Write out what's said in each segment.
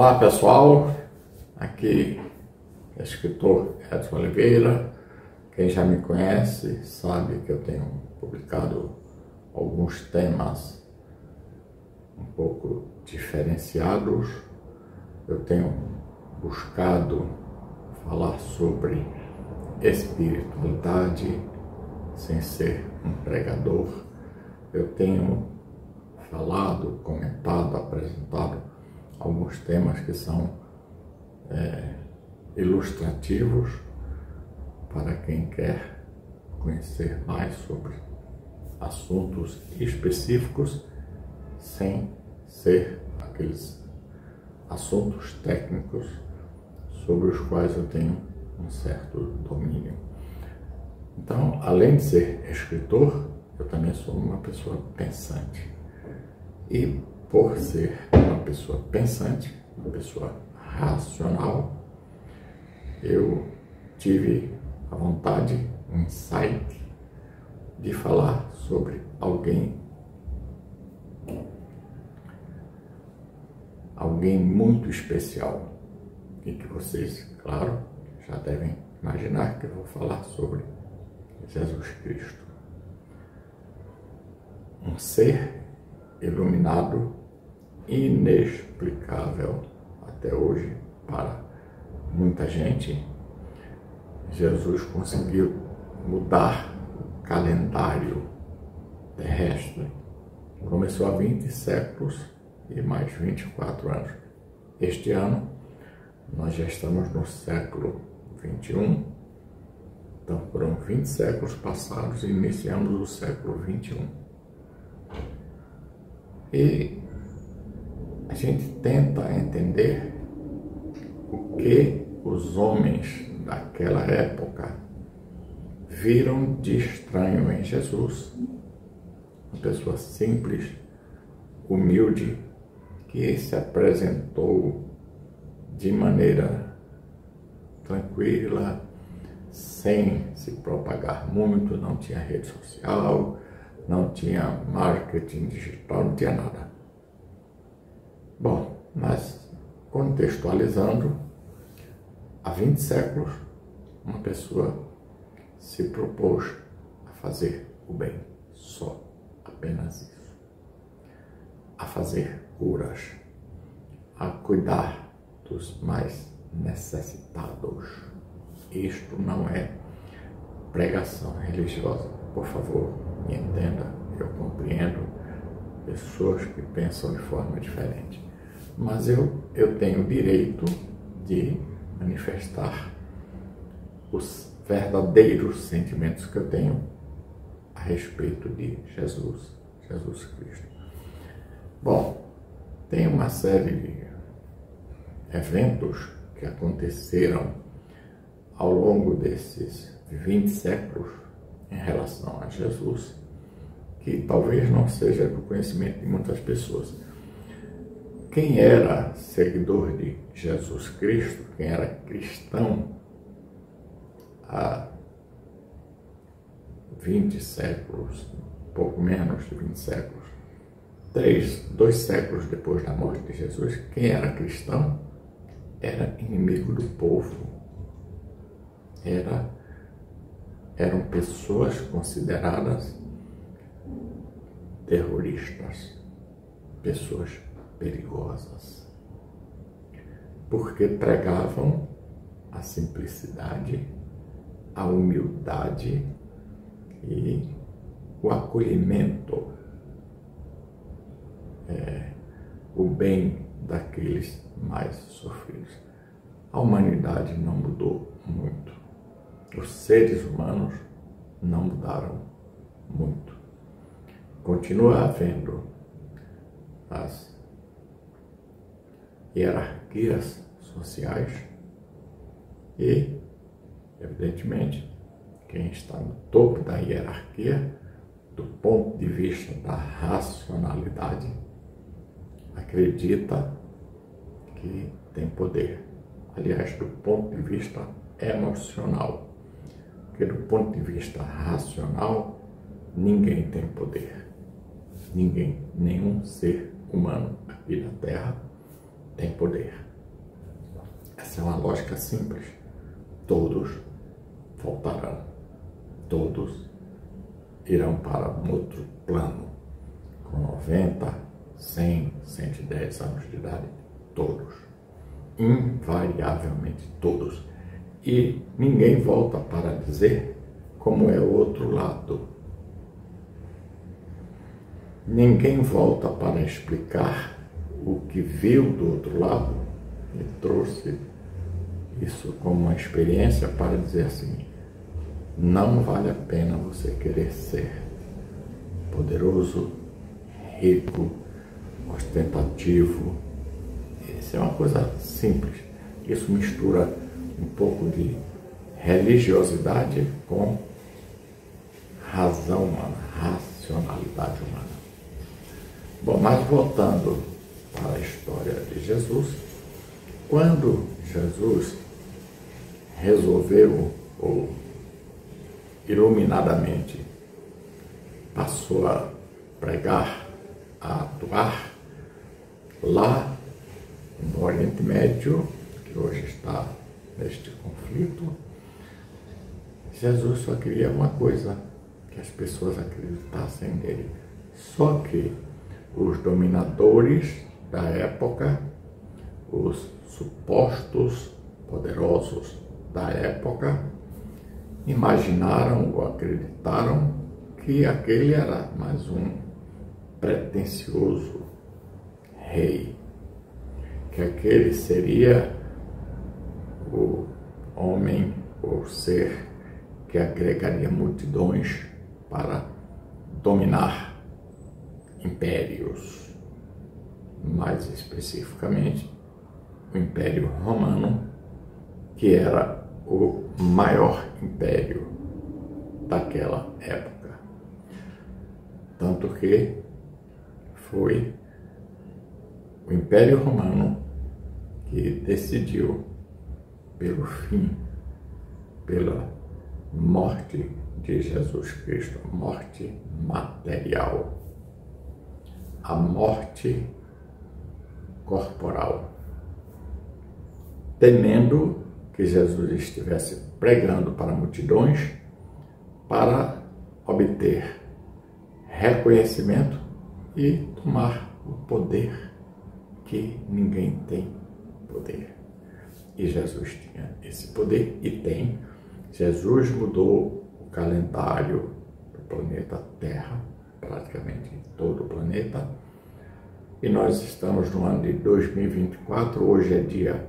Olá pessoal, aqui é o escritor Edson Oliveira. Quem já me conhece sabe que eu tenho publicado alguns temas um pouco diferenciados. Eu tenho buscado falar sobre espiritualidade sem ser um pregador. Eu tenho falado, comentado, apresentado alguns temas que são ilustrativos para quem quer conhecer mais sobre assuntos específicos, sem ser aqueles assuntos técnicos sobre os quais eu tenho um certo domínio. Então, além de ser escritor, eu também sou uma pessoa pensante. E por ser uma pessoa pensante, uma pessoa racional, eu tive a vontade, um insight de falar sobre alguém muito especial e que vocês, claro, já devem imaginar que eu vou falar sobre Jesus Cristo. Um ser iluminado, inexplicável até hoje para muita gente. Jesus conseguiu mudar o calendário terrestre. Começou há 20 séculos e mais 24 anos. Este ano, nós já estamos no século 21. Então, foram 20 séculos passados e iniciamos o século 21. E a gente tenta entender o que os homens daquela época viram de estranho em Jesus, uma pessoa simples, humilde, que se apresentou de maneira tranquila, sem se propagar muito, não tinha rede social, não tinha marketing digital, não tinha nada. Bom, mas contextualizando, há 20 séculos, uma pessoa se propôs a fazer o bem, só, apenas isso. A fazer curas, a cuidar dos mais necessitados. Isto não é pregação religiosa, por favor, me entenda, eu compreendo pessoas que pensam de forma diferente. Mas eu tenho o direito de manifestar os verdadeiros sentimentos que eu tenho a respeito de Jesus Cristo. Bom, tem uma série de eventos que aconteceram ao longo desses 20 séculos em relação a Jesus, que talvez não seja do conhecimento de muitas pessoas. Quem era seguidor de Jesus Cristo, quem era cristão há 20 séculos, pouco menos de 20 séculos, 2 séculos depois da morte de Jesus, quem era cristão era inimigo do povo. Eram pessoas consideradas terroristas, pessoas perigosas, porque pregavam a simplicidade, a humildade e o acolhimento, o bem daqueles mais sofridos. A humanidade não mudou muito. Os seres humanos não mudaram muito. Continua havendo as hierarquias sociais e, evidentemente, quem está no topo da hierarquia, do ponto de vista da racionalidade, acredita que tem poder. Aliás, do ponto de vista emocional, porque do ponto de vista racional, ninguém tem poder. Ninguém, nenhum ser humano aqui na Terra tem poder. Essa é uma lógica simples. Todos voltarão. Todos irão para um outro plano. Com 90, 100, 110 anos de idade. Todos. Invariavelmente todos. E ninguém volta para dizer como é o outro lado. Ninguém volta para explicar o que viu do outro lado e trouxe isso como uma experiência para dizer assim: não vale a pena você querer ser poderoso, rico, ostentativo. Isso é uma coisa simples. Isso mistura um pouco de religiosidade com razão humana, racionalidade humana. Bom, mas voltando para a história de Jesus, quando Jesus resolveu, ou iluminadamente passou a pregar, a atuar lá no Oriente Médio, que hoje está neste conflito, Jesus só queria uma coisa: que as pessoas acreditassem nele. Só que os dominadores da época, os supostos poderosos da época, imaginaram ou acreditaram que aquele era mais um pretensioso rei, que aquele seria o homem ou ser que agregaria multidões para dominar impérios, mais especificamente o Império Romano, que era o maior império daquela época. Tanto que foi o Império Romano que decidiu pelo fim, pela morte de Jesus Cristo, morte material, a morte corporal, temendo que Jesus estivesse pregando para multidões para obter reconhecimento e tomar o poder, que ninguém tem poder. E Jesus tinha esse poder e tem. Jesus mudou o calendário do planeta Terra, praticamente todo o planeta, e nós estamos no ano de 2024, hoje é dia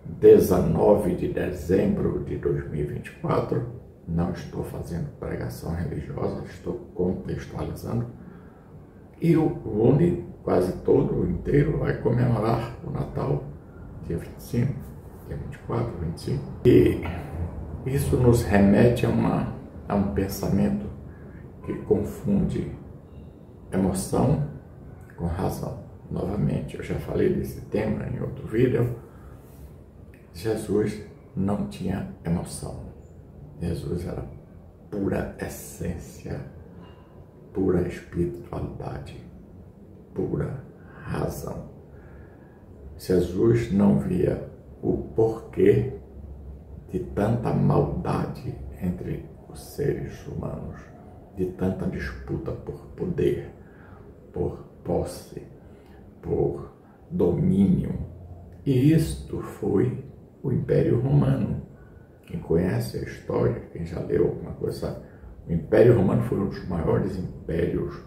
19 de dezembro de 2024, não estou fazendo pregação religiosa, estou contextualizando, e o mundo quase todo inteiro vai comemorar o Natal, dia 25, dia 24, 25, e isso nos remete a um pensamento que confunde emoção com razão. Novamente, eu já falei desse tema em outro vídeo. Jesus não tinha emoção. Jesus era pura essência, pura espiritualidade, pura razão. Jesus não via o porquê de tanta maldade entre os seres humanos, de tanta disputa por poder, por posse, por domínio. E isto foi o Império Romano. Quem conhece a história, quem já leu alguma coisa, o Império Romano foi um dos maiores impérios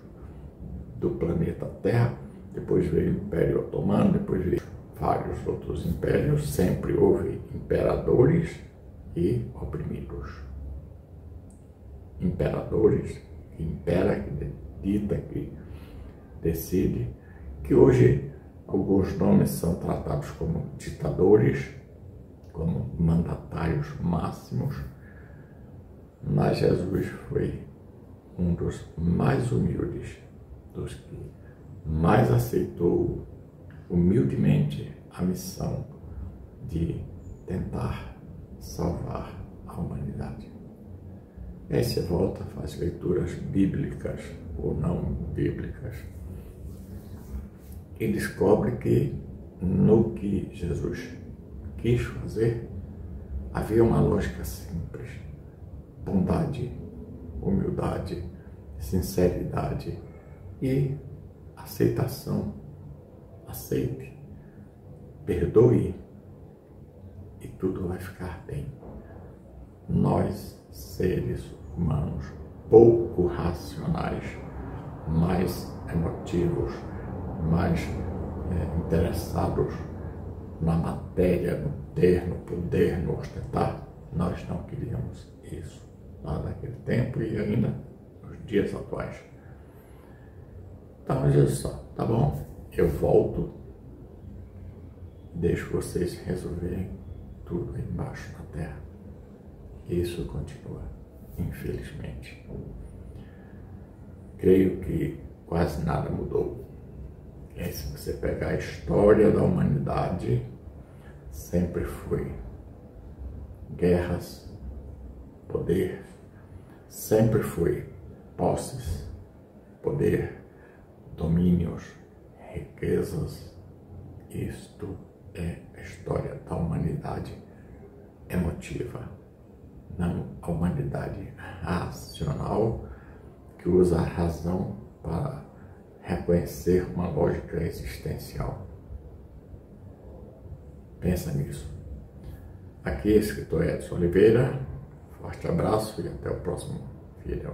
do planeta Terra. Depois veio o Império Otomano, depois veio vários outros impérios. Sempre houve imperadores e oprimidos. Imperadores que impera, que dita, que decide, que hoje alguns nomes são tratados como ditadores, como mandatários máximos, mas Jesus foi um dos mais humildes, dos que mais aceitou humildemente a missão de tentar salvar a humanidade. E aí você volta, faz leituras bíblicas ou não bíblicas e descobre que no que Jesus quis fazer, havia uma lógica simples: bondade, humildade, sinceridade e aceitação. Aceite, perdoe e tudo vai ficar bem. Nós, seres humanos pouco racionais, mais emotivos, mais interessados na matéria, no ter, no poder, no ostentar, nós não queríamos isso lá naquele tempo e ainda nos dias atuais. Então, olha só, tá bom? Eu volto, deixo vocês resolverem tudo aí embaixo na terra. Isso continua, infelizmente. Creio que quase nada mudou. E aí, se você pegar a história da humanidade, sempre foi guerras, poder, sempre foi posses, poder, domínios, riquezas. Isto é a história da humanidade emotiva, não a humanidade racional que usa a razão para reconhecer uma lógica existencial. Pensa nisso. Aqui é o escritor Edson Oliveira. Forte abraço e até o próximo vídeo.